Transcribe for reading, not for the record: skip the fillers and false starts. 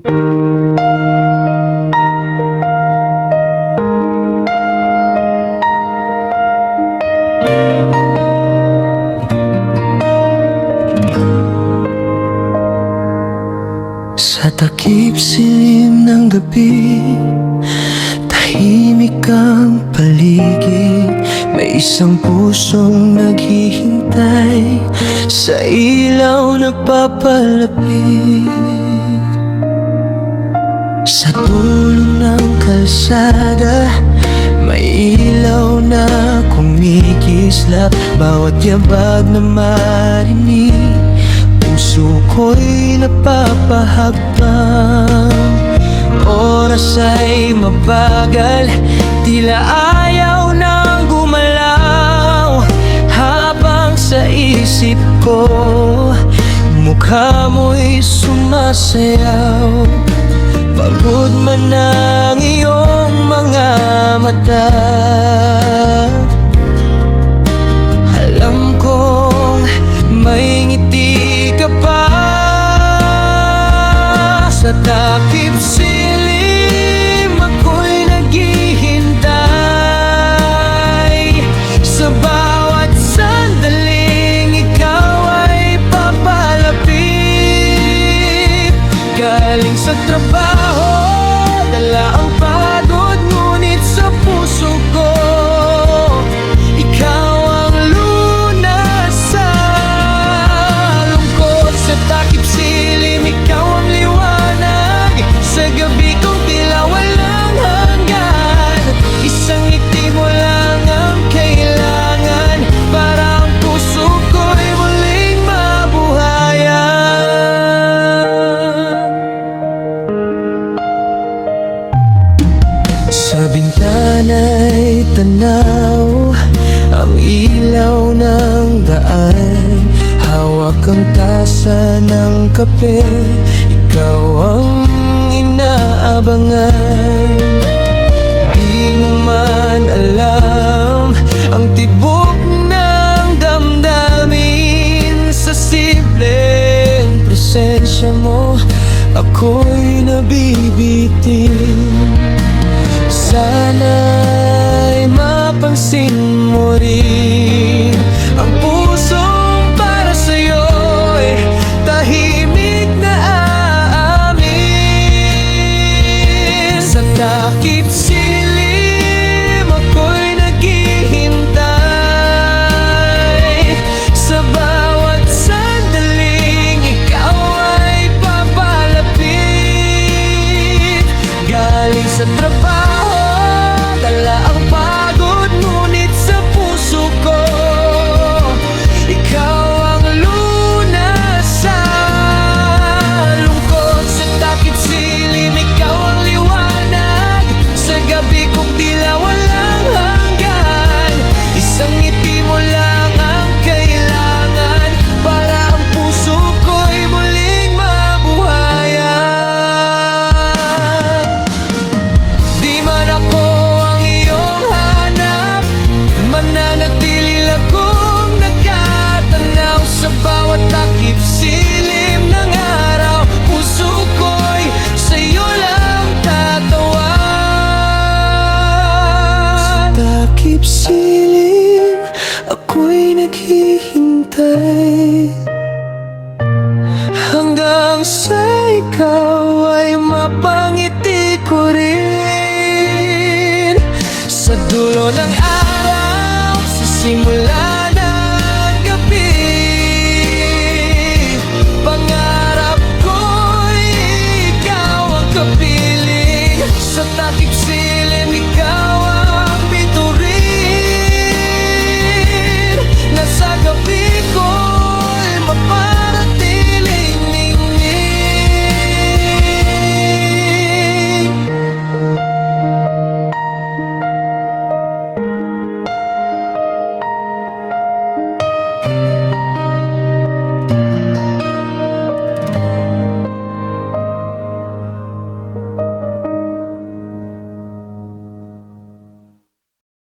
Sa takip silim ng gabi, tahimik ang paligid. May isang pusong naghihintay sa ilaw na papalapit. Sa dulo ng kalsada, may ilaw na kumikislap. Bawat yabag na marinig, puso ko'y napapahagpang. Oras ay mabagal, tila ayaw nang gumalaw. Habang sa isip ko, mukha mo'y sumasayaw. Pagod man ang iyong mga mata, alam kong may ngiti ka pa. Sa takip silim ako'y naghihintay. Sa bawat sandaling ikaw ay papalapit. Galing sa trabaho, dala ang pagod, ngunit sa puso ko ikaw ang lunas sa lungkot. Sa takip silim, ikaw ang liwanag. Sa gabi kong tila walang hanggan, isang ngiti mo lang ang kailangan para ang puso ko'y muling mabuhayan. Sa bintana'y tanaw ang ilaw ng daan. Hawak ang tasa ng kape, ikaw ang inaabangan. Di mo man alam ang tibok ng damdamin. Sa simpleng presensya mo, ako'y nabibitin. Sana'y mapansin mo rin ang pusong para sa'yo'y tahimik na aamin. Sa takip silim ako'y naghihintay. Sa bawat sandaling ikaw ay papalapit. Galing sa trabaho, dala ang pagod, ngunit sa puso ko ikaw ang lunas sa lungkot. Sa takip silim, ikaw ang liwanag. Sa gabi kong tila walang hanggan, isang ngiti mo lang ang kailangan para ang puso ko'y muling mabuhayan. Di man ako ang iyong hanap, mananatili lang kung nagkatanaw. Sa bawat takip silim ng araw, puso ko'y sa'yo lang tatawan. Sa takip silim ako'y naghihintay, hanggang sa ikaw ay mapang